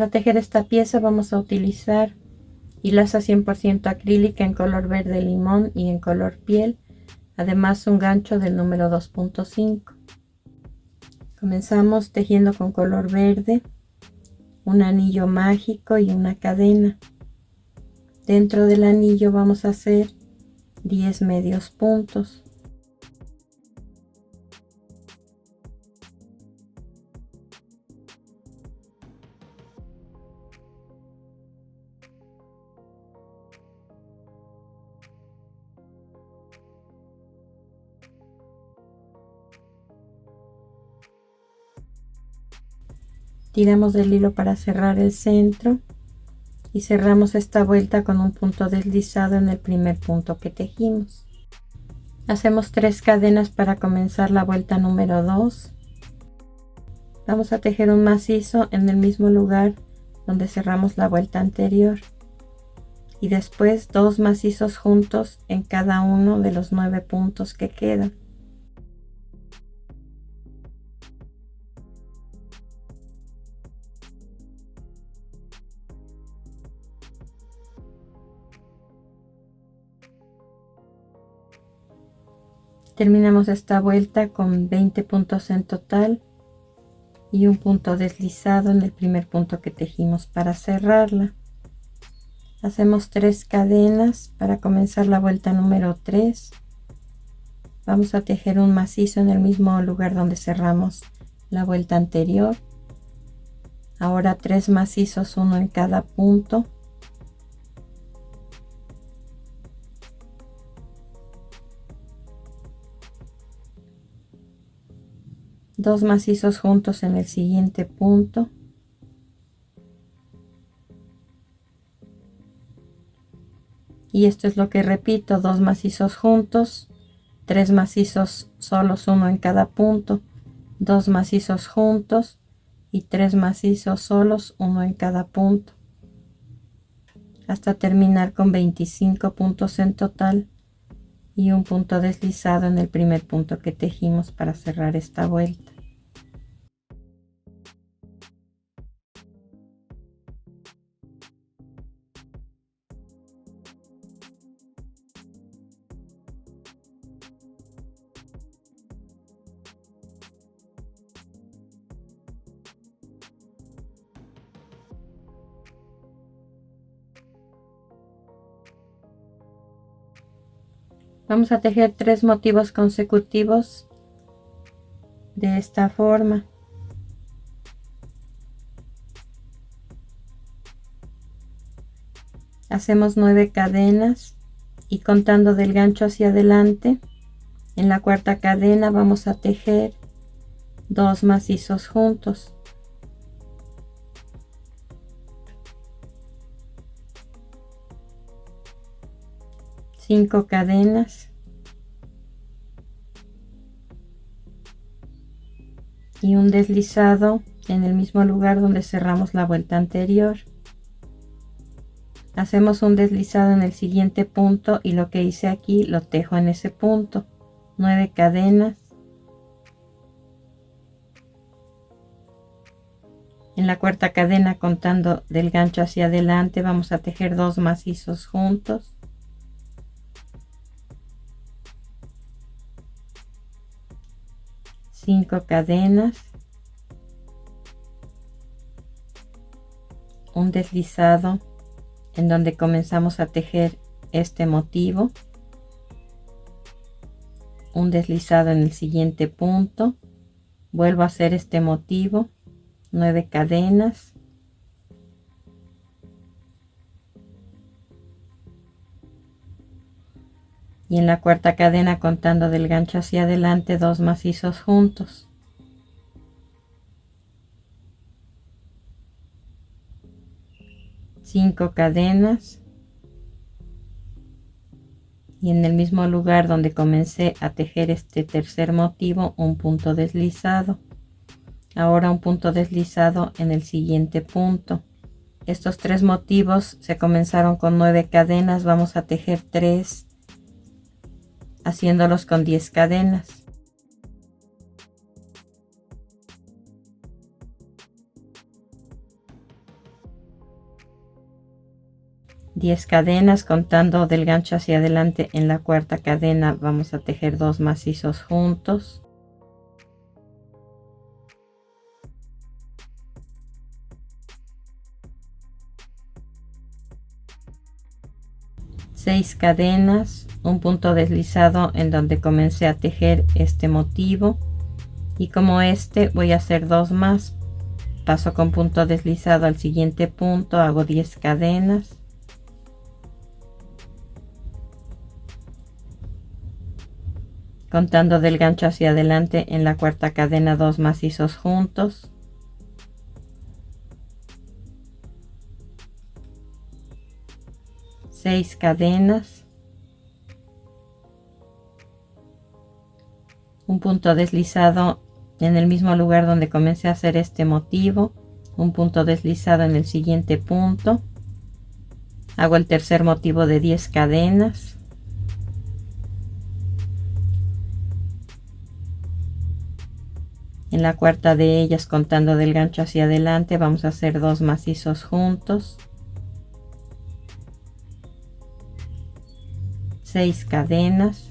Para tejer esta pieza vamos a utilizar hilaza 100% acrílica en color verde limón y en color piel, además un gancho del número 2.5. Comenzamos tejiendo con color verde un anillo mágico y una cadena. Dentro del anillo vamos a hacer 10 medios puntos. Tiramos del hilo para cerrar el centro y cerramos esta vuelta con un punto deslizado en el primer punto que tejimos. Hacemos 3 cadenas para comenzar la vuelta número 2. Vamos a tejer un macizo en el mismo lugar donde cerramos la vuelta anterior y después 2 macizos juntos en cada uno de los 9 puntos que quedan. Terminamos esta vuelta con 20 puntos en total y un punto deslizado en el primer punto que tejimos para cerrarla. Hacemos 3 cadenas para comenzar la vuelta número 3. Vamos a tejer un macizo en el mismo lugar donde cerramos la vuelta anterior. Ahora 3 macizos, uno en cada punto. Dos macizos juntos en el siguiente punto. Y esto es lo que repito, 2 macizos juntos, 3 macizos solos, uno en cada punto, 2 macizos juntos y 3 macizos solos, uno en cada punto, hasta terminar con 25 puntos en total y un punto deslizado en el primer punto que tejimos para cerrar esta vuelta. Vamos a tejer 3 motivos consecutivos de esta forma. Hacemos 9 cadenas y contando del gancho hacia adelante, en la cuarta cadena vamos a tejer 2 macizos juntos. Cinco cadenas y un deslizado en el mismo lugar donde cerramos la vuelta anterior. Hacemos un deslizado en el siguiente punto y lo que hice aquí lo tejo en ese punto. 9 cadenas. En la cuarta cadena, contando del gancho hacia adelante, vamos a tejer 2 macizos juntos. Cinco cadenas, un deslizado en donde comenzamos a tejer este motivo, un deslizado en el siguiente punto, vuelvo a hacer este motivo, 9 cadenas, y en la cuarta cadena, contando del gancho hacia adelante, 2 macizos juntos. Cinco cadenas y en el mismo lugar donde comencé a tejer este tercer motivo, un punto deslizado. Ahora un punto deslizado en el siguiente punto. Estos 3 motivos se comenzaron con 9 cadenas, vamos a tejer 3 haciéndolos con 10 cadenas. 10 cadenas, contando del gancho hacia adelante. En la cuarta cadena vamos a tejer 2 macizos juntos. Seis cadenas, un punto deslizado en donde comencé a tejer este motivo, y como este voy a hacer 2 más. Paso con punto deslizado al siguiente punto, hago 10 cadenas, contando del gancho hacia adelante. En la cuarta cadena 2 macizos juntos, seis cadenas, un punto deslizado en el mismo lugar donde comencé a hacer este motivo, un punto deslizado en el siguiente punto, hago el tercer motivo de 10 cadenas, en la cuarta de ellas, contando del gancho hacia adelante, vamos a hacer 2 macizos juntos, 6 cadenas,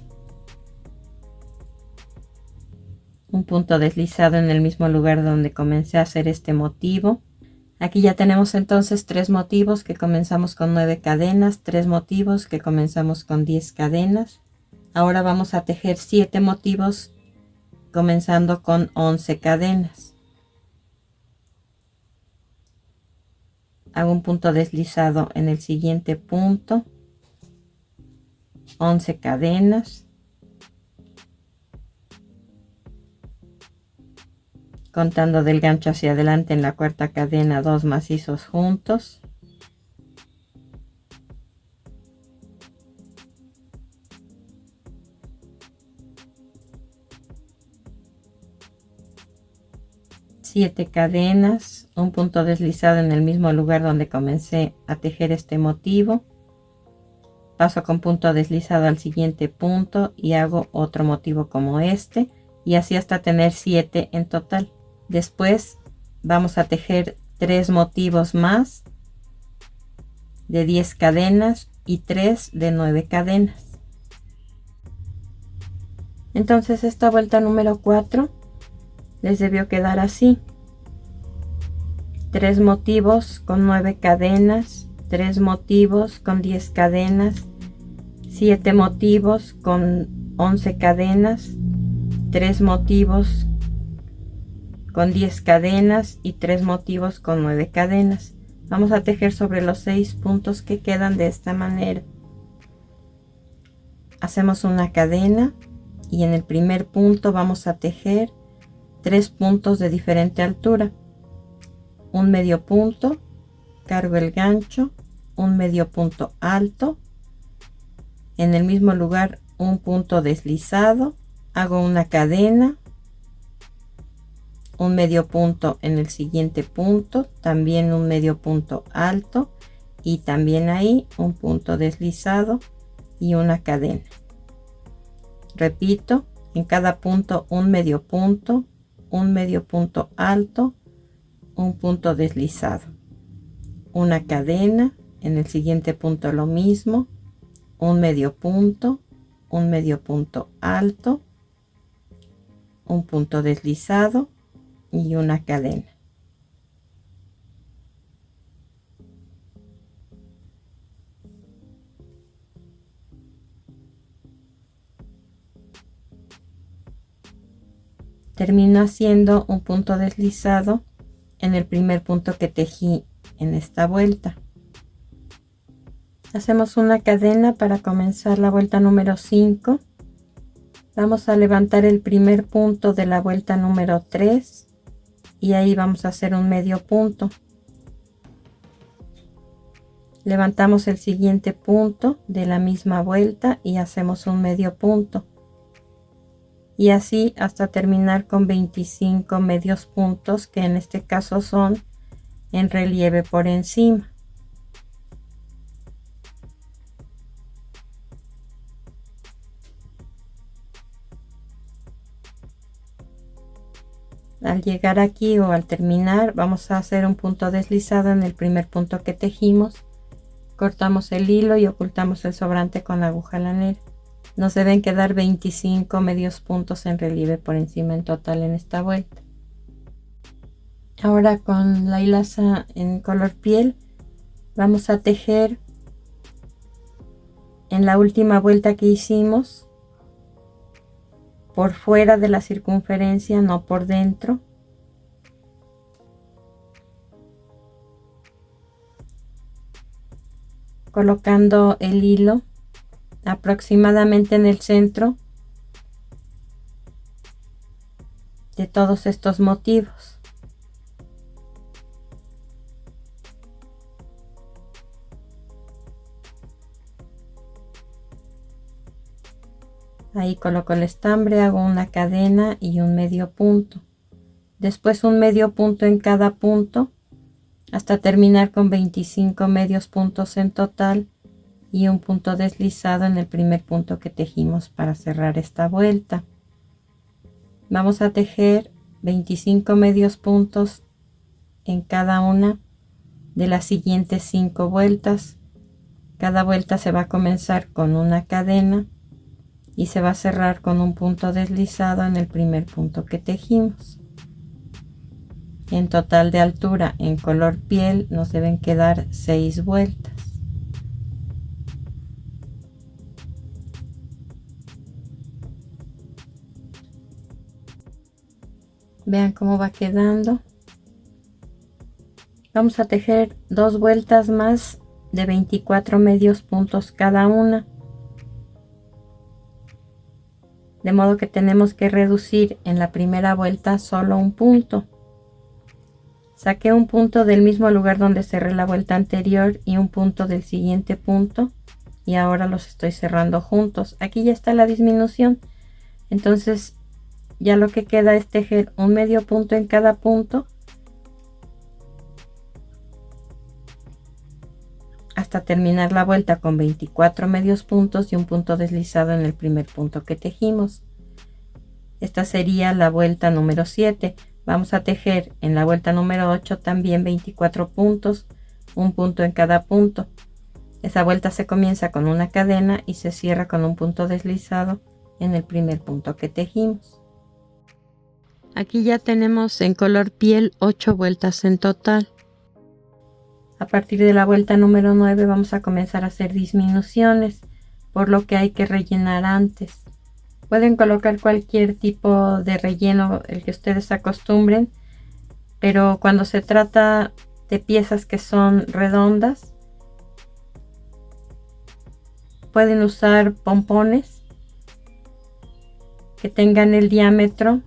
un punto deslizado en el mismo lugar donde comencé a hacer este motivo. Aquí ya tenemos entonces 3 motivos que comenzamos con 9 cadenas, 3 motivos que comenzamos con 10 cadenas. Ahora vamos a tejer 7 motivos comenzando con 11 cadenas. Hago un punto deslizado en el siguiente punto, 11 cadenas, contando del gancho hacia adelante. En la cuarta cadena 2 macizos juntos, siete cadenas, un punto deslizado en el mismo lugar donde comencé a tejer este motivo, paso con punto deslizado al siguiente punto y hago otro motivo como este, y así hasta tener 7 en total. Después vamos a tejer 3 motivos más de 10 cadenas y 3 de 9 cadenas. Entonces esta vuelta número 4 les debió quedar así: 3 motivos con 9 cadenas, 3 motivos con 10 cadenas, 7 motivos con 11 cadenas, 3 motivos con 10 cadenas y 3 motivos con 9 cadenas. Vamos a tejer sobre los 6 puntos que quedan de esta manera. Hacemos una cadena y en el primer punto vamos a tejer 3 puntos de diferente altura, un medio punto, cargo el gancho, un medio punto alto, en el mismo lugar un punto deslizado, hago una cadena, un medio punto en el siguiente punto, también un medio punto alto y también ahí un punto deslizado y una cadena. Repito, en cada punto un medio punto alto, un punto deslizado, una cadena, en el siguiente punto lo mismo, un medio punto alto, un punto deslizado y una cadena. Termino haciendo un punto deslizado en el primer punto que tejí en esta vuelta. Hacemos una cadena para comenzar la vuelta número 5. Vamos a levantar el primer punto de la vuelta número 3 y ahí vamos a hacer un medio punto. Levantamos el siguiente punto de la misma vuelta y hacemos un medio punto. Y así hasta terminar con 25 medios puntos, que en este caso son en relieve por encima. Al llegar aquí o al terminar, vamos a hacer un punto deslizado en el primer punto que tejimos, Cortamos el hilo y ocultamos el sobrante con la aguja lanera. Nos deben quedar 25 medios puntos en relieve por encima en total en esta vuelta. Ahora con la hilaza en color piel vamos a tejer en la última vuelta que hicimos por fuera de la circunferencia, no por dentro. Colocando el hilo aproximadamente en el centro de todos estos motivos. Ahí coloco el estambre, hago una cadena y un medio punto. Después un medio punto en cada punto hasta terminar con 25 medios puntos en total y un punto deslizado en el primer punto que tejimos para cerrar esta vuelta. Vamos a tejer 25 medios puntos en cada una de las siguientes 5 vueltas. Cada vuelta se va a comenzar con una cadena y se va a cerrar con un punto deslizado en el primer punto que tejimos. En total de altura en color piel nos deben quedar 6 vueltas. Vean cómo va quedando. Vamos a tejer 2 vueltas más de 24 medios puntos cada una. De modo que tenemos que reducir en la primera vuelta solo un punto. Saqué un punto del mismo lugar donde cerré la vuelta anterior y un punto del siguiente punto y ahora los estoy cerrando juntos. Aquí ya está la disminución, entonces ya lo que queda es tejer un medio punto en cada punto hasta terminar la vuelta con 24 medios puntos y un punto deslizado en el primer punto que tejimos. Esta sería la vuelta número 7. Vamos a tejer en la vuelta número 8 también 24 puntos, un punto en cada punto. Esa vuelta se comienza con una cadena y se cierra con un punto deslizado en el primer punto que tejimos. Aquí ya tenemos en color piel 8 vueltas en total. A partir de la vuelta número 9 vamos a comenzar a hacer disminuciones, por lo que hay que rellenar antes. Pueden colocar cualquier tipo de relleno, el que ustedes acostumbren, pero cuando se trata de piezas que son redondas, pueden usar pompones que tengan el diámetro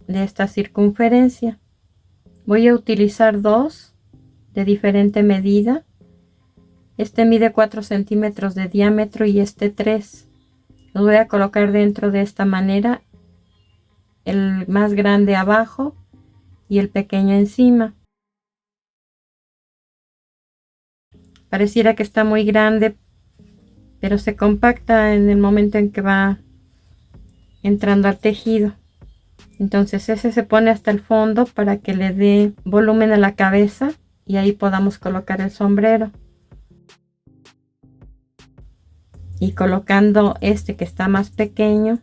de esta circunferencia. Voy a utilizar 2 de diferente medida. Este mide 4 centímetros de diámetro y este 3. Los voy a colocar dentro de esta manera, el más grande abajo y el pequeño encima. Pareciera que está muy grande, pero se compacta en el momento en que va entrando al tejido. Entonces ese se pone hasta el fondo para que le dé volumen a la cabeza y ahí podamos colocar el sombrero. Y colocando este que está más pequeño,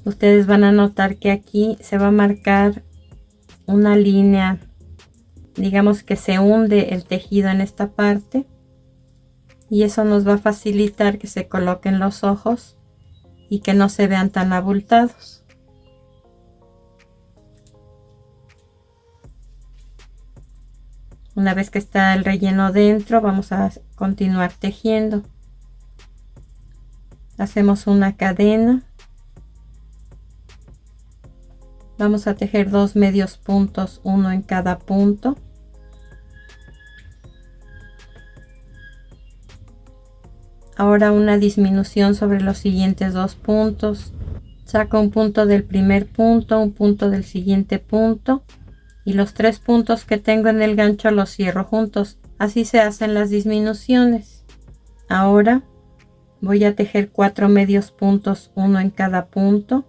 ustedes van a notar que aquí se va a marcar una línea, digamos que se hunde el tejido en esta parte y eso nos va a facilitar que se coloquen los ojos y que no se vean tan abultados. Una vez que está el relleno dentro, vamos a continuar tejiendo. Hacemos una cadena. Vamos a tejer 2 medios puntos, uno en cada punto. Ahora una disminución sobre los siguientes 2 puntos. Saco un punto del primer punto, un punto del siguiente punto y los 3 puntos que tengo en el gancho los cierro juntos. Así se hacen las disminuciones. Ahora voy a tejer 4 medios puntos, uno en cada punto.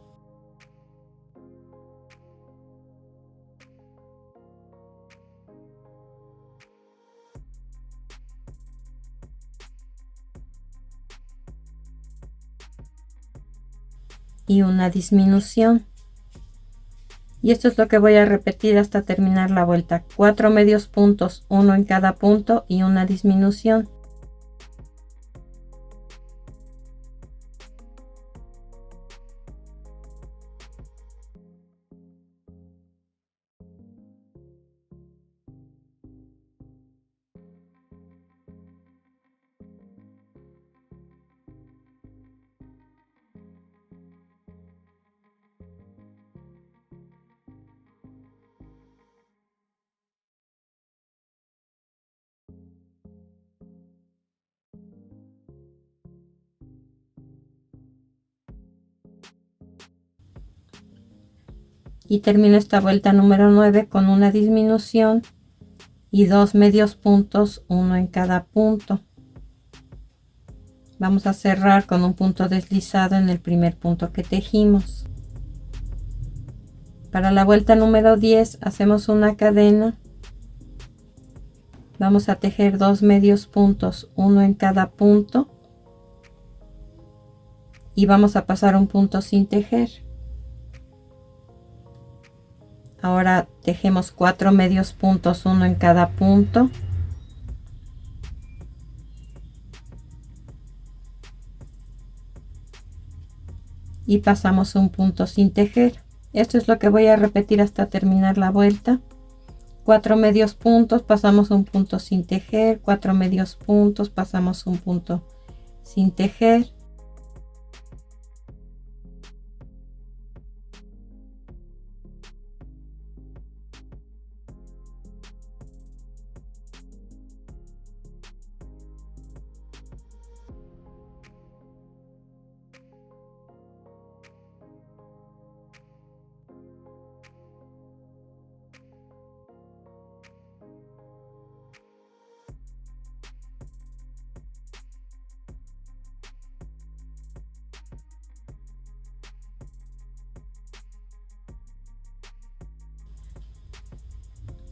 y una disminución. Y esto es lo que voy a repetir hasta terminar la vuelta. 4 medios puntos, uno en cada punto y una disminución. Y termino esta vuelta número 9 con una disminución y 2 medios puntos, uno en cada punto. Vamos a cerrar con un punto deslizado en el primer punto que tejimos. Para la vuelta número 10 hacemos una cadena. Vamos a tejer 2 medios puntos, uno en cada punto, y vamos a pasar un punto sin tejer. Ahora tejemos 4 medios puntos, uno en cada punto, y pasamos un punto sin tejer. Esto es lo que voy a repetir hasta terminar la vuelta. 4 medios puntos, pasamos un punto sin tejer, 4 medios puntos, pasamos un punto sin tejer,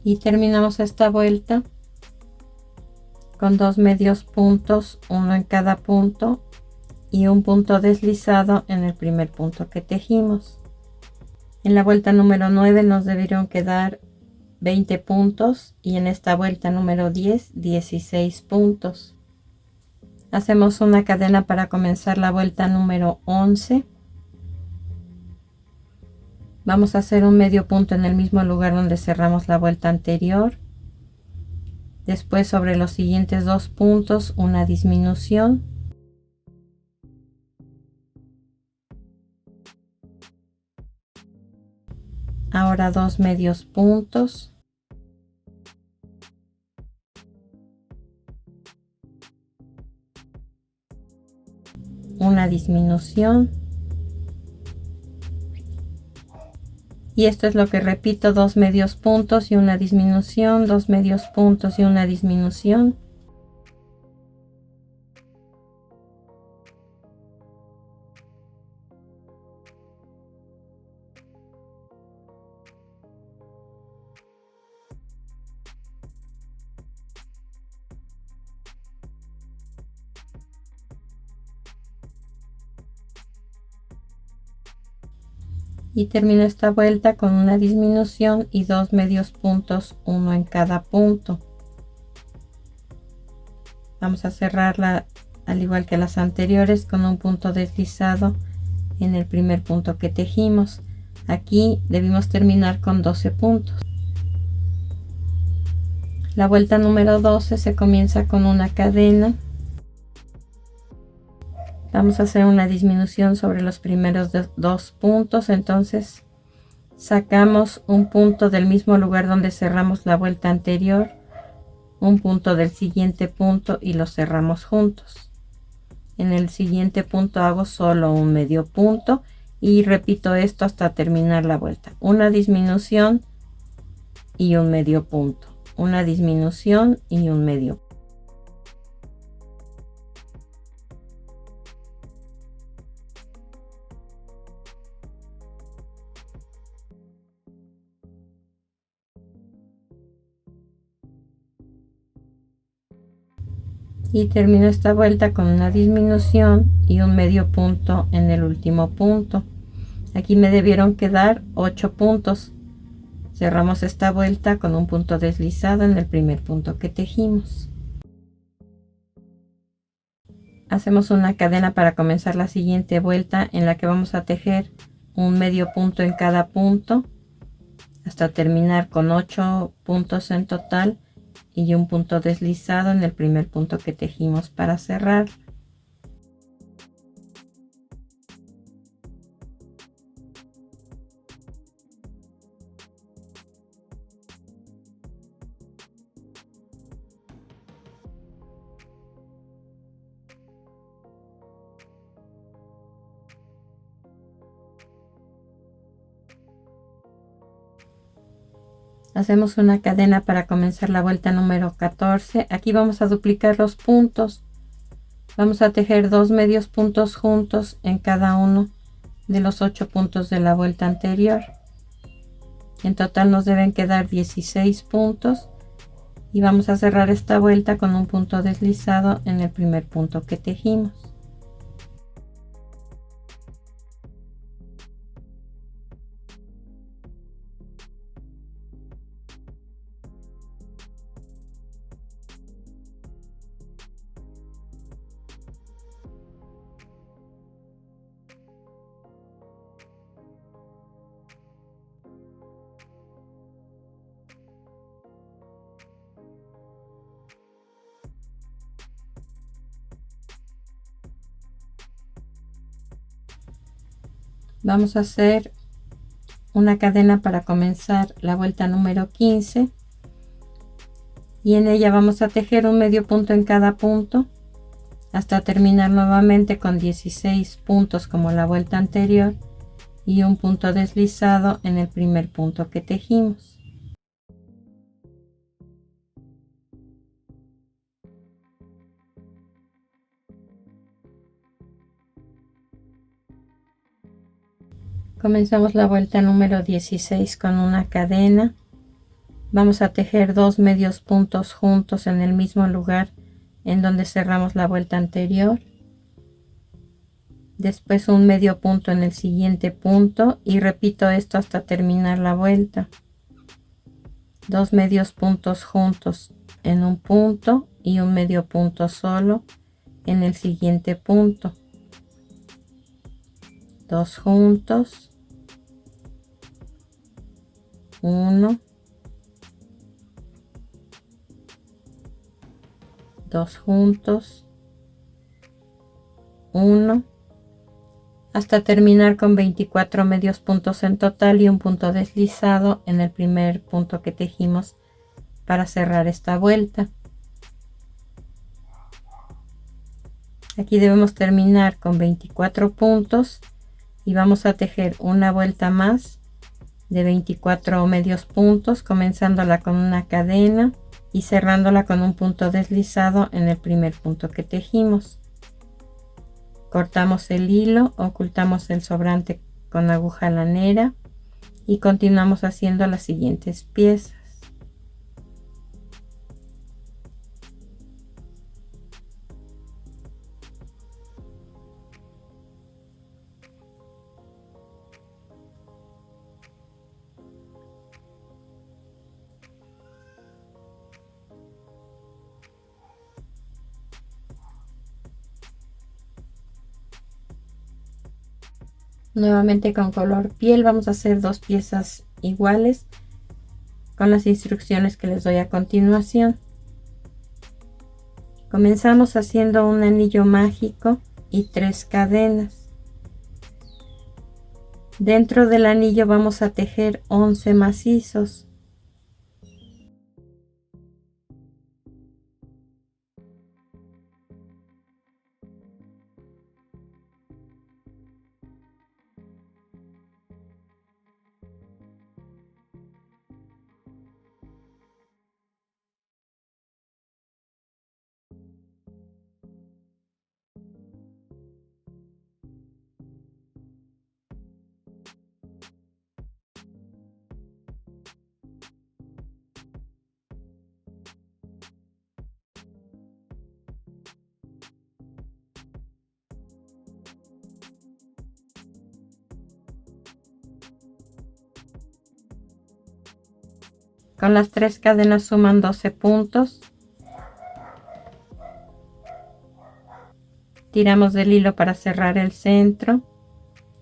y terminamos esta vuelta con 2 medios puntos, uno en cada punto y un punto deslizado en el primer punto que tejimos. En la vuelta número 9 nos debieron quedar 20 puntos y en esta vuelta número 10 16 puntos. Hacemos una cadena para comenzar la vuelta número 11. Vamos a hacer un medio punto en el mismo lugar donde cerramos la vuelta anterior. Después, sobre los siguientes 2 puntos, una disminución. Ahora 2 medios puntos. Una disminución. Y esto es lo que repito: 2 medios puntos y una disminución, 2 medios puntos y una disminución. Y termino esta vuelta con una disminución y 2 medios puntos, uno en cada punto. Vamos a cerrarla al igual que las anteriores con un punto deslizado en el primer punto que tejimos. Aquí debimos terminar con 12 puntos. La vuelta número 12 se comienza con una cadena. Vamos a hacer una disminución sobre los primeros 2 puntos, entonces sacamos un punto del mismo lugar donde cerramos la vuelta anterior, un punto del siguiente punto y los cerramos juntos. En el siguiente punto hago solo un medio punto y repito esto hasta terminar la vuelta. Una disminución y un medio punto, una disminución y un medio punto. Y termino esta vuelta con una disminución y un medio punto en el último punto. Aquí me debieron quedar 8 puntos. Cerramos esta vuelta con un punto deslizado en el primer punto que tejimos. Hacemos una cadena para comenzar la siguiente vuelta, en la que vamos a tejer un medio punto en cada punto hasta terminar con 8 puntos en total y un punto deslizado en el primer punto que tejimos para cerrar. Hacemos una cadena para comenzar la vuelta número 14. Aquí vamos a duplicar los puntos. Vamos a tejer 2 medios puntos juntos en cada uno de los 8 puntos de la vuelta anterior. En total nos deben quedar 16 puntos y vamos a cerrar esta vuelta con un punto deslizado en el primer punto que tejimos. Vamos a hacer una cadena para comenzar la vuelta número 15 y en ella vamos a tejer un medio punto en cada punto hasta terminar nuevamente con 16 puntos como la vuelta anterior y un punto deslizado en el primer punto que tejimos. Comenzamos la vuelta número 16 con una cadena. Vamos a tejer 2 medios puntos juntos en el mismo lugar en donde cerramos la vuelta anterior. Después un medio punto en el siguiente punto y repito esto hasta terminar la vuelta. 2 medios puntos juntos en un punto y un medio punto solo en el siguiente punto. 2 juntos. 1, 2 juntos, 1, hasta terminar con 24 medios puntos en total y un punto deslizado en el primer punto que tejimos para cerrar esta vuelta. Aquí debemos terminar con 24 puntos y vamos a tejer una vuelta más de 24 medios puntos, comenzándola con una cadena y cerrándola con un punto deslizado en el primer punto que tejimos. Cortamos el hilo, ocultamos el sobrante con aguja lanera y continuamos haciendo las siguientes piezas. Nuevamente con color piel vamos a hacer 2 piezas iguales con las instrucciones que les doy a continuación. Comenzamos haciendo un anillo mágico y 3 cadenas. Dentro del anillo vamos a tejer 11 macizos. Con las 3 cadenas suman 12 puntos. Tiramos del hilo para cerrar el centro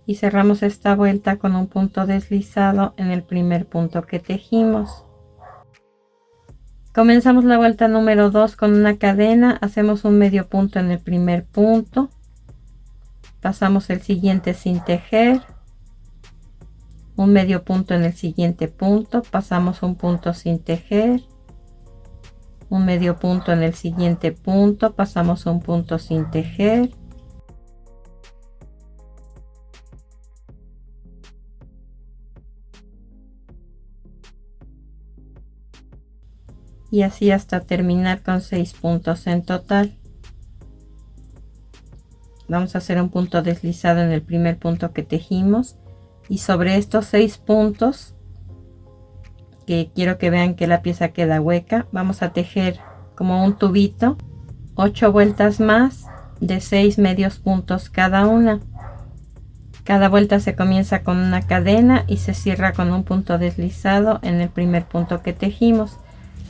y cerramos esta vuelta con un punto deslizado en el primer punto que tejimos. Comenzamos la vuelta número 2 con una cadena, hacemos un medio punto en el primer punto, pasamos el siguiente sin tejer, un medio punto en el siguiente punto, pasamos un punto sin tejer, un medio punto en el siguiente punto, pasamos un punto sin tejer, y así hasta terminar con 6 puntos en total. Vamos a hacer un punto deslizado en el primer punto que tejimos y sobre estos 6 puntos, que quiero que vean que la pieza queda hueca, vamos a tejer como un tubito 8 vueltas más de 6 medios puntos cada una. Cada vuelta se comienza con una cadena y se cierra con un punto deslizado en el primer punto que tejimos.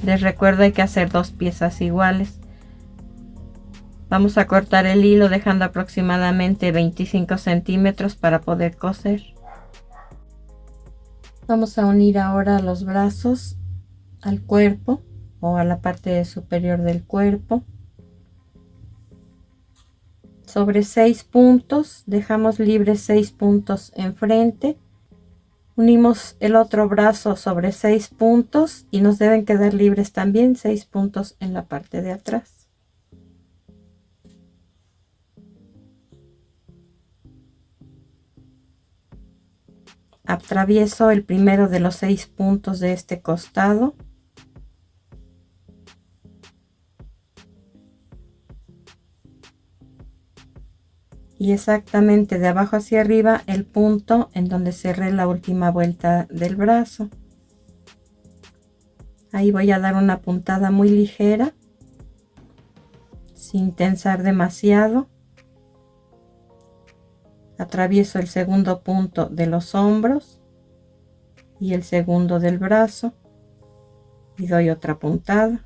Les recuerdo, hay que hacer 2 piezas iguales. Vamos a cortar el hilo dejando aproximadamente 25 centímetros para poder coser. Vamos a unir ahora los brazos al cuerpo o a la parte superior del cuerpo. Sobre 6 puntos dejamos libres 6 puntos enfrente. Unimos el otro brazo sobre 6 puntos y nos deben quedar libres también 6 puntos en la parte de atrás. Atravieso el primero de los 6 puntos de este costado. Y exactamente de abajo hacia arriba el punto en donde cerré la última vuelta del brazo. Ahí voy a dar una puntada muy ligera, sin tensar demasiado. Atravieso el segundo punto de los hombros y el segundo del brazo y doy otra puntada.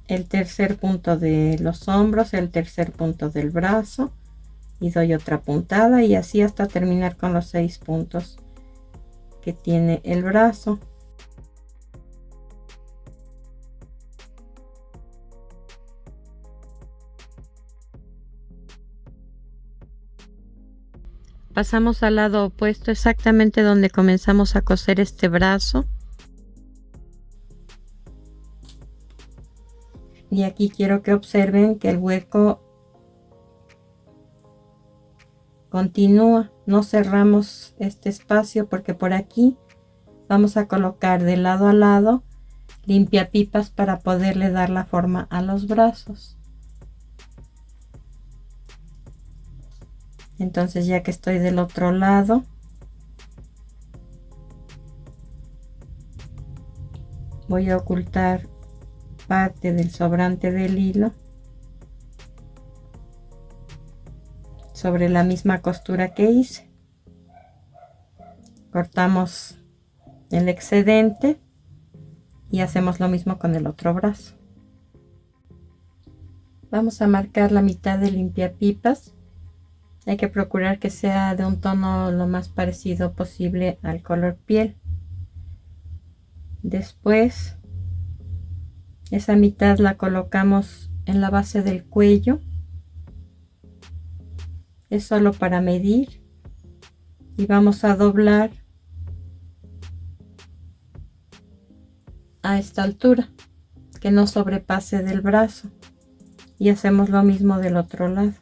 El tercer punto de los hombros, el tercer punto del brazo y doy otra puntada, y así hasta terminar con los 6 puntos que tiene el brazo. Pasamos al lado opuesto, exactamente donde comenzamos a coser este brazo. Y aquí quiero que observen que el hueco continúa, no cerramos este espacio porque por aquí vamos a colocar de lado a lado limpiapipas para poderle dar la forma a los brazos. Entonces, ya que estoy del otro lado, voy a ocultar parte del sobrante del hilo sobre la misma costura que hice. Cortamos el excedente y hacemos lo mismo con el otro brazo. Vamos a marcar la mitad de limpiapipas. Hay que procurar que sea de un tono lo más parecido posible al color piel. Después, esa mitad la colocamos en la base del cuello. Es solo para medir y vamos a doblar a esta altura, que no sobrepase del brazo, y hacemos lo mismo del otro lado.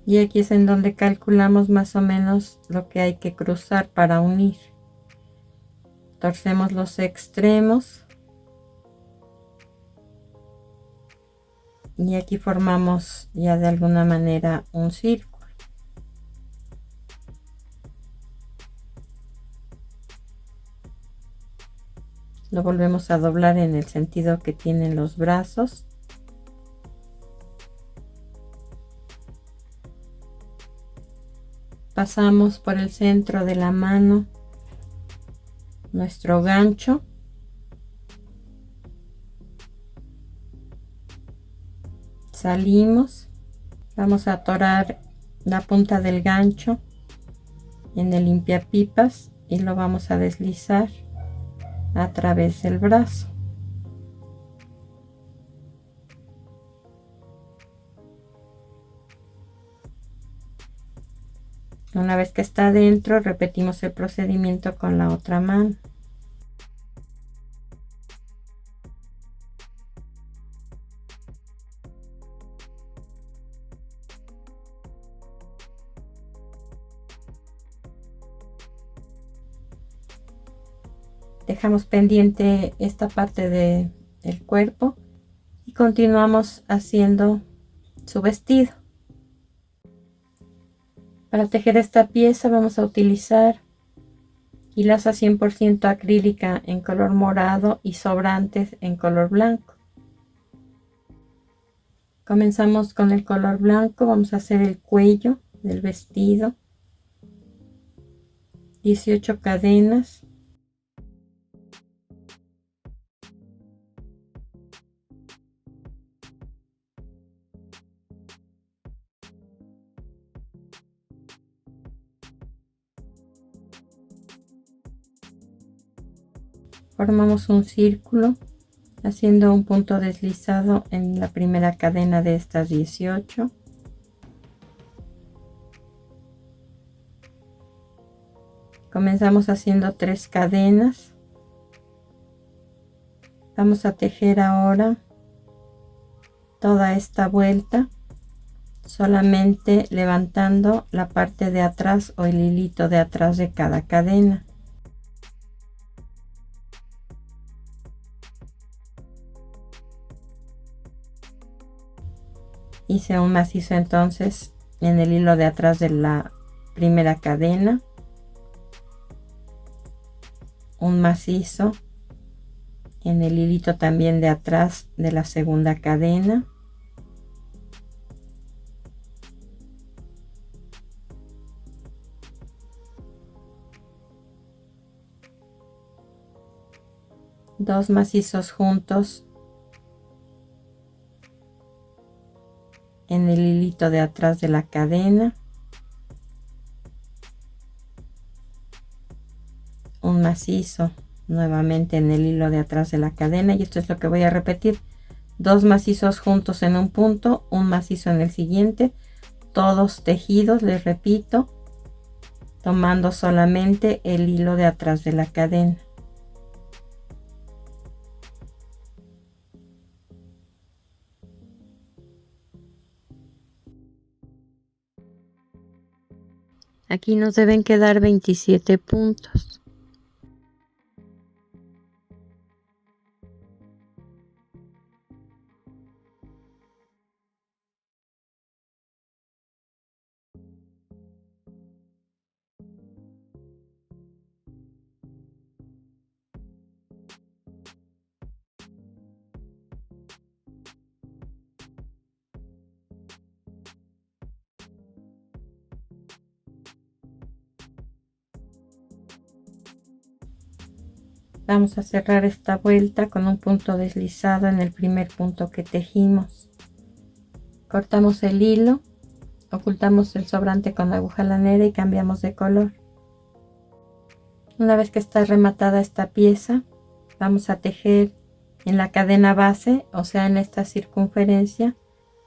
Y aquí es en donde calculamos más o menos lo que hay que cruzar para unir. Torcemos los extremos y aquí formamos ya de alguna manera un círculo. Lo volvemos a doblar en el sentido que tienen los brazos. Pasamos por el centro de la mano nuestro gancho. Salimos. Vamos a atorar la punta del gancho en el limpiapipas y lo vamos a deslizar a través del brazo. Una vez que está adentro, repetimos el procedimiento con la otra mano. Dejamos pendiente esta parte del cuerpo y continuamos haciendo su vestido. Para tejer esta pieza vamos a utilizar hilaza 100% acrílica en color morado y sobrantes en color blanco. Comenzamos con el color blanco. Vamos a hacer el cuello del vestido. 18 cadenas. Formamos un círculo haciendo un punto deslizado en la primera cadena de estas 18. Comenzamos haciendo 3 cadenas. Vamos a tejer ahora toda esta vuelta, solamente levantando la parte de atrás o el hilito de atrás de cada cadena. Hice un macizo entonces en el hilo de atrás de la primera cadena, un macizo en el hilito también de atrás de la segunda cadena, dos macizos juntos en el hilito de atrás de la cadena, un macizo nuevamente en el hilo de atrás de la cadena, y esto es lo que voy a repetir: dos macizos juntos en un punto, un macizo en el siguiente, todos tejidos, les repito, tomando solamente el hilo de atrás de la cadena. Aquí nos deben quedar 27 puntos. Vamos a cerrar esta vuelta con un punto deslizado en el primer punto que tejimos. Cortamos el hilo, ocultamos el sobrante con la aguja lanera y cambiamos de color. Una vez que está rematada esta pieza, vamos a tejer en la cadena base, o sea en esta circunferencia,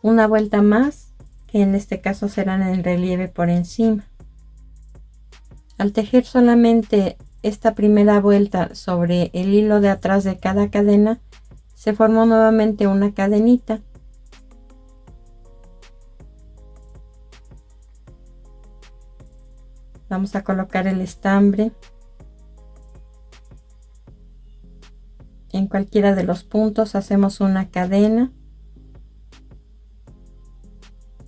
una vuelta más, que en este caso serán en relieve por encima. Al tejer solamente esta primera vuelta sobre el hilo de atrás de cada cadena, se formó nuevamente una cadenita. Vamos a colocar el estambre en cualquiera de los puntos, hacemos una cadena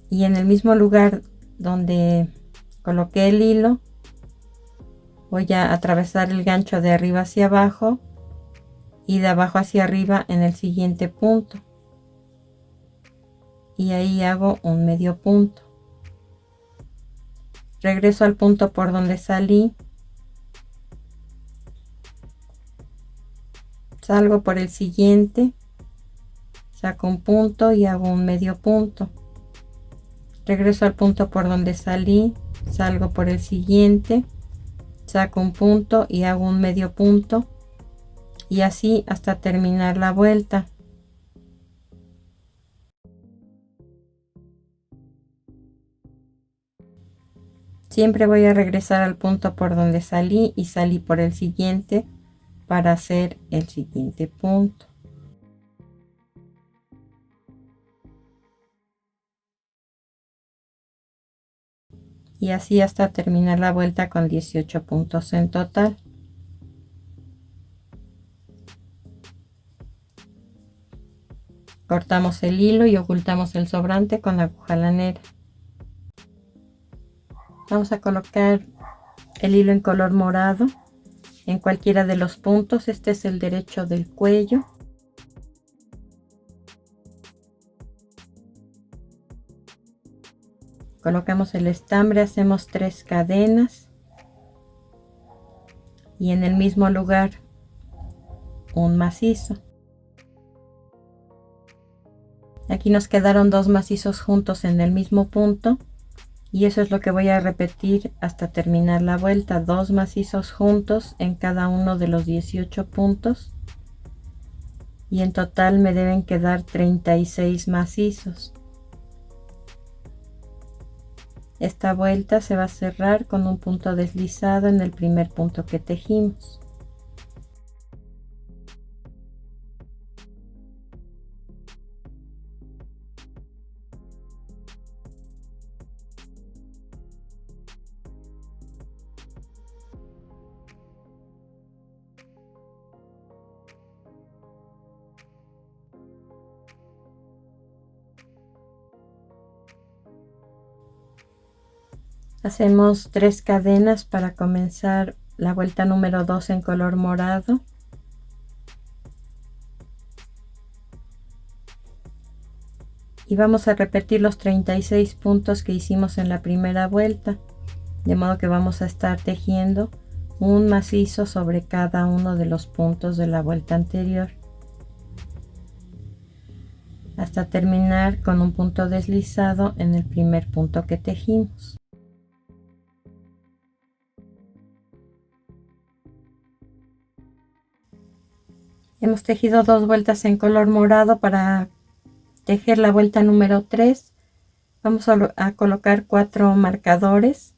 y en el mismo lugar donde coloqué el hilo voy a atravesar el gancho de arriba hacia abajo y de abajo hacia arriba en el siguiente punto, y ahí hago un medio punto. Regreso al punto por donde salí, salgo por el siguiente, saco un punto y hago un medio punto. Regreso al punto por donde salí, salgo por el siguiente, saco un punto y hago un medio punto, y así hasta terminar la vuelta. Siempre voy a regresar al punto por donde salí y salí por el siguiente para hacer el siguiente punto. Y así hasta terminar la vuelta con 18 puntos en total. Cortamos el hilo y ocultamos el sobrante con la aguja lanera. Vamos a colocar el hilo en color morado en cualquiera de los puntos. Este es el derecho del cuello. Colocamos el estambre, hacemos 3 cadenas y en el mismo lugar un macizo. Aquí nos quedaron 2 macizos juntos en el mismo punto, y eso es lo que voy a repetir hasta terminar la vuelta. 2 macizos juntos en cada uno de los 18 puntos, y en total me deben quedar 36 macizos. Esta vuelta se va a cerrar con un punto deslizado en el primer punto que tejimos. Hacemos 3 cadenas para comenzar la vuelta número 2 en color morado. Y vamos a repetir los 36 puntos que hicimos en la primera vuelta, de modo que vamos a estar tejiendo un macizo sobre cada uno de los puntos de la vuelta anterior, hasta terminar con un punto deslizado en el primer punto que tejimos. Hemos tejido 2 vueltas en color morado. Para tejer la vuelta número 3 vamos a colocar 4 marcadores.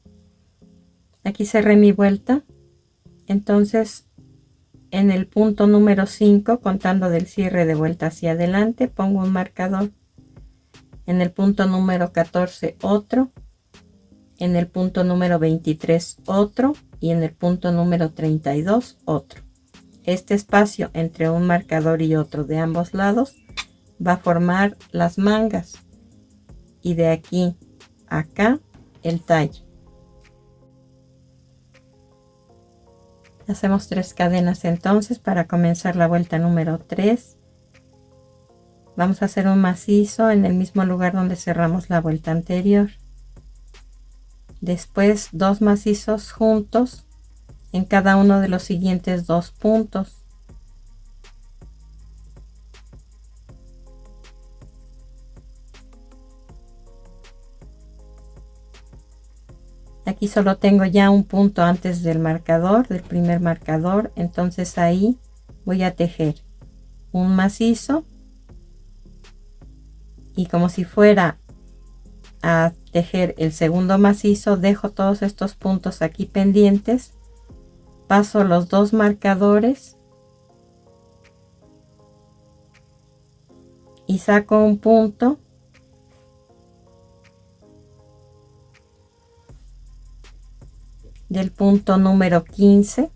Aquí cerré mi vuelta, entonces en el punto número 5, contando del cierre de vuelta hacia adelante, pongo un marcador. En el punto número 14 otro, en el punto número 23 otro, y en el punto número 32 otro. Este espacio entre un marcador y otro de ambos lados va a formar las mangas, y de aquí a acá el talle. Hacemos 3 cadenas entonces para comenzar la vuelta número 3. Vamos a hacer un macizo en el mismo lugar donde cerramos la vuelta anterior. Después 2 macizos juntos en cada uno de los siguientes 2 puntos. Aquí solo tengo ya un punto antes del marcador, del primer marcador, entonces ahí voy a tejer un macizo, y como si fuera a tejer el segundo macizo, dejo todos estos puntos aquí pendientes, paso los 2 marcadores y saco un punto del punto número 15.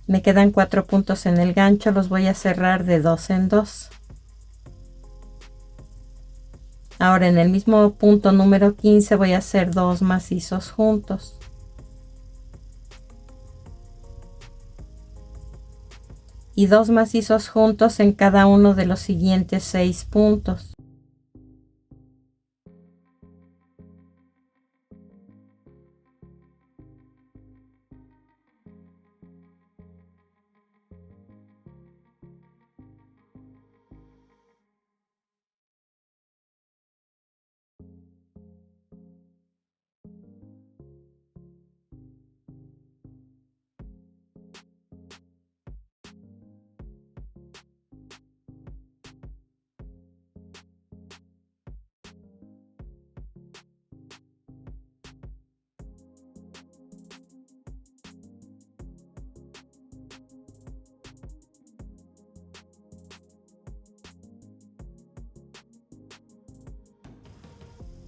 Me quedan 4 puntos en el gancho, los voy a cerrar de 2 en 2. Ahora en el mismo punto número 15 voy a hacer 2 macizos juntos. y 2 macizos juntos en cada uno de los siguientes 6 puntos.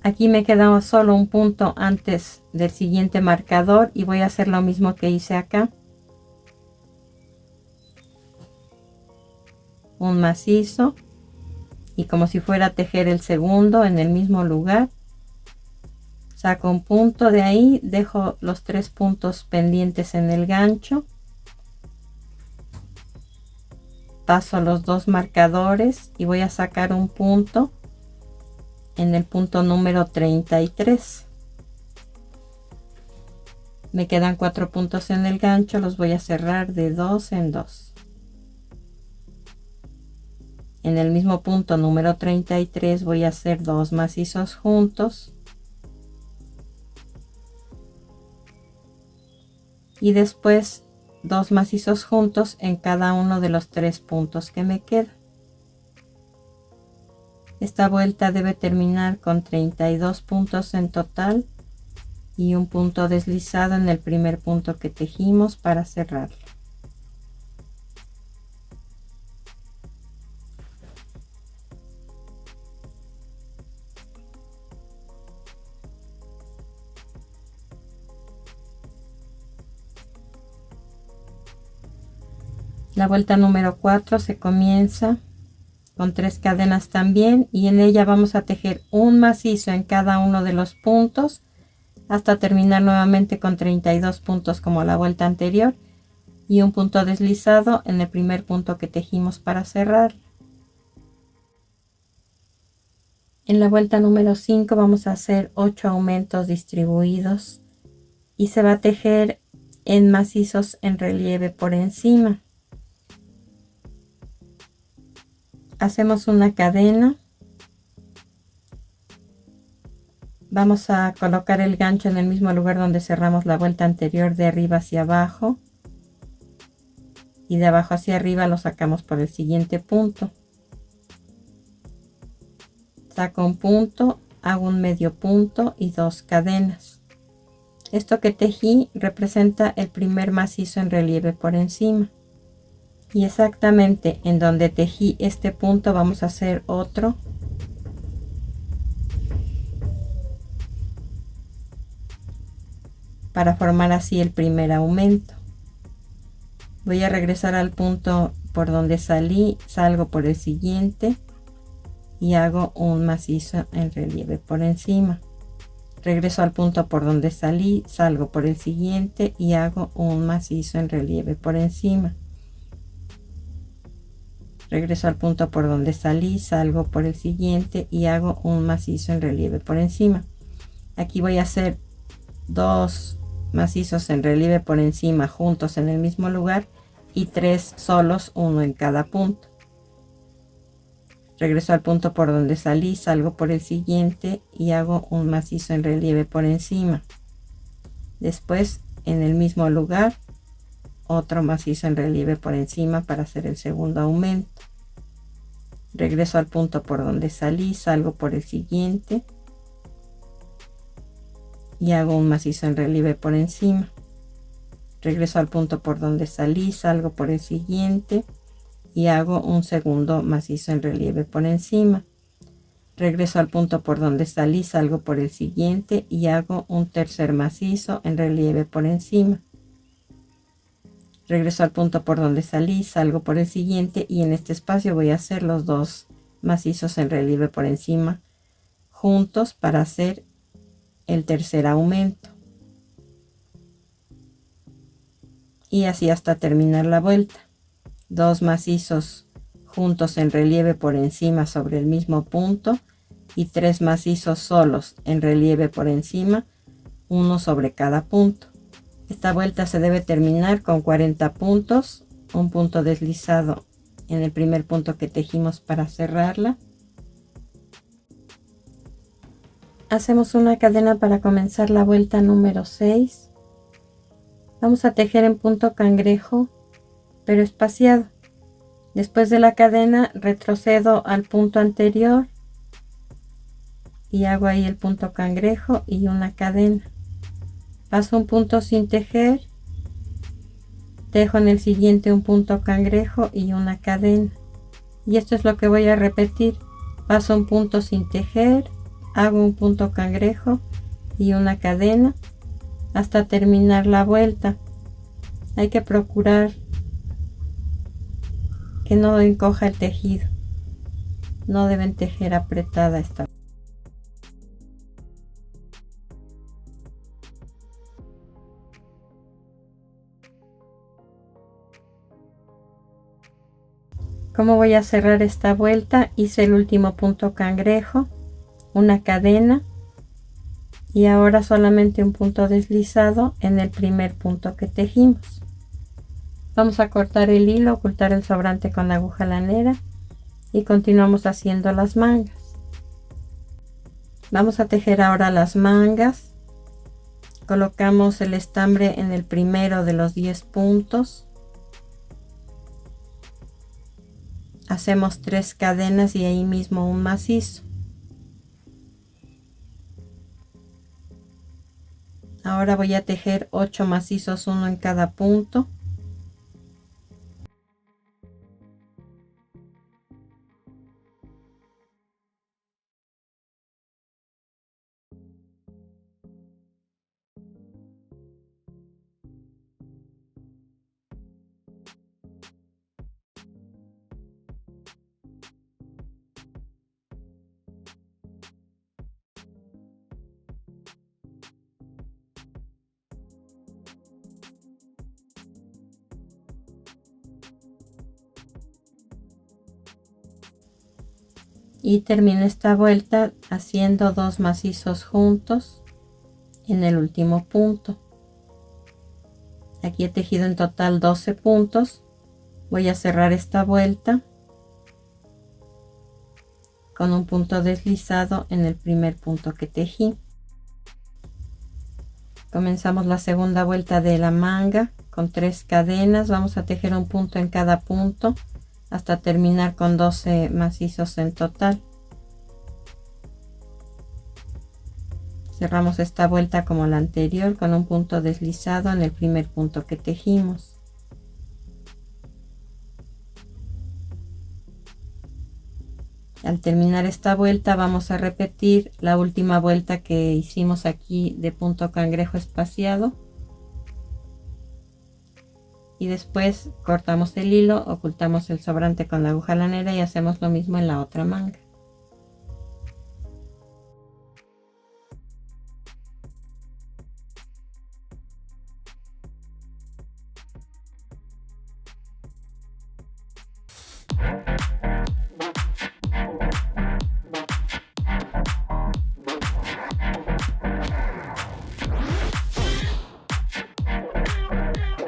Aquí me queda solo un punto antes del siguiente marcador y voy a hacer lo mismo que hice acá. Un macizo y como si fuera a tejer el segundo en el mismo lugar, saco un punto de ahí, dejo los 3 puntos pendientes en el gancho, paso los 2 marcadores y voy a sacar un punto en el punto número 33. Me quedan 4 puntos en el gancho, los voy a cerrar de 2 en 2. En el mismo punto número 33 voy a hacer 2 macizos juntos y después 2 macizos juntos en cada uno de los 3 puntos que me quedan. Esta vuelta debe terminar con 32 puntos en total y un punto deslizado en el primer punto que tejimos para cerrarlo. La vuelta número 4 se comienza con 3 cadenas también y en ella vamos a tejer un macizo en cada uno de los puntos hasta terminar nuevamente con 32 puntos como la vuelta anterior y un punto deslizado en el primer punto que tejimos para cerrar. En la vuelta número 5 vamos a hacer 8 aumentos distribuidos y se va a tejer en macizos en relieve por encima. Hacemos una cadena, vamos a colocar el gancho en el mismo lugar donde cerramos la vuelta anterior, de arriba hacia abajo, y de abajo hacia arriba lo sacamos por el siguiente punto. Saco un punto, hago un medio punto y 2 cadenas. Esto que tejí representa el primer macizo en relieve por encima. Y exactamente en donde tejí este punto vamos a hacer otro para formar así el primer aumento. Voy a regresar al punto por donde salí, salgo por el siguiente y hago un macizo en relieve por encima. Regreso al punto por donde salí, salgo por el siguiente y hago un macizo en relieve por encima. Regreso al punto por donde salí, salgo por el siguiente y hago un macizo en relieve por encima. Aquí voy a hacer 2 macizos en relieve por encima juntos en el mismo lugar y 3 solos, uno en cada punto. Regreso al punto por donde salí, salgo por el siguiente y hago un macizo en relieve por encima. Después en el mismo lugar otro macizo en relieve por encima para hacer el segundo aumento. Regreso al punto por donde salí, salgo por el siguiente y hago un macizo en relieve por encima. Regreso al punto por donde salí, salgo por el siguiente y hago un segundo macizo en relieve por encima. Regreso al punto por donde salí, salgo por el siguiente y hago un tercer macizo en relieve por encima. Regreso al punto por donde salí, salgo por el siguiente y en este espacio voy a hacer los 2 macizos en relieve por encima juntos para hacer el tercer aumento. Y así hasta terminar la vuelta. 2 macizos juntos en relieve por encima sobre el mismo punto y 3 macizos solos en relieve por encima, uno sobre cada punto. Esta vuelta se debe terminar con 40 puntos, un punto deslizado en el primer punto que tejimos para cerrarla. Hacemos una cadena para comenzar la vuelta número 6. Vamos a tejer en punto cangrejo, pero espaciado. Después de la cadena retrocedo al punto anterior y hago ahí el punto cangrejo y una cadena. Paso un punto sin tejer, tejo en el siguiente un punto cangrejo y una cadena. Y esto es lo que voy a repetir. Paso un punto sin tejer, hago un punto cangrejo y una cadena hasta terminar la vuelta. Hay que procurar que no encoja el tejido. No deben tejer apretada esta. ¿Cómo voy a cerrar esta vuelta? Hice el último punto cangrejo, una cadena y ahora solamente un punto deslizado en el primer punto que tejimos. Vamos a cortar el hilo, ocultar el sobrante con la aguja lanera y continuamos haciendo las mangas. Vamos a tejer ahora las mangas. Colocamos el estambre en el primero de los 10 puntos. Hacemos 3 cadenas y ahí mismo un macizo. Ahora voy a tejer 8 macizos, uno en cada punto. Y termino esta vuelta haciendo 2 macizos juntos en el último punto. Aquí he tejido en total 12 puntos. Voy a cerrar esta vuelta con un punto deslizado en el primer punto que tejí. Comenzamos la segunda vuelta de la manga con 3 cadenas. Vamos a tejer un punto en cada punto hasta terminar con 12 macizos en total. Cerramos esta vuelta como la anterior con un punto deslizado en el primer punto que tejimos. Al terminar esta vuelta vamos a repetir la última vuelta que hicimos aquí de punto cangrejo espaciado y después cortamos el hilo, ocultamos el sobrante con la aguja lanera y hacemos lo mismo en la otra manga.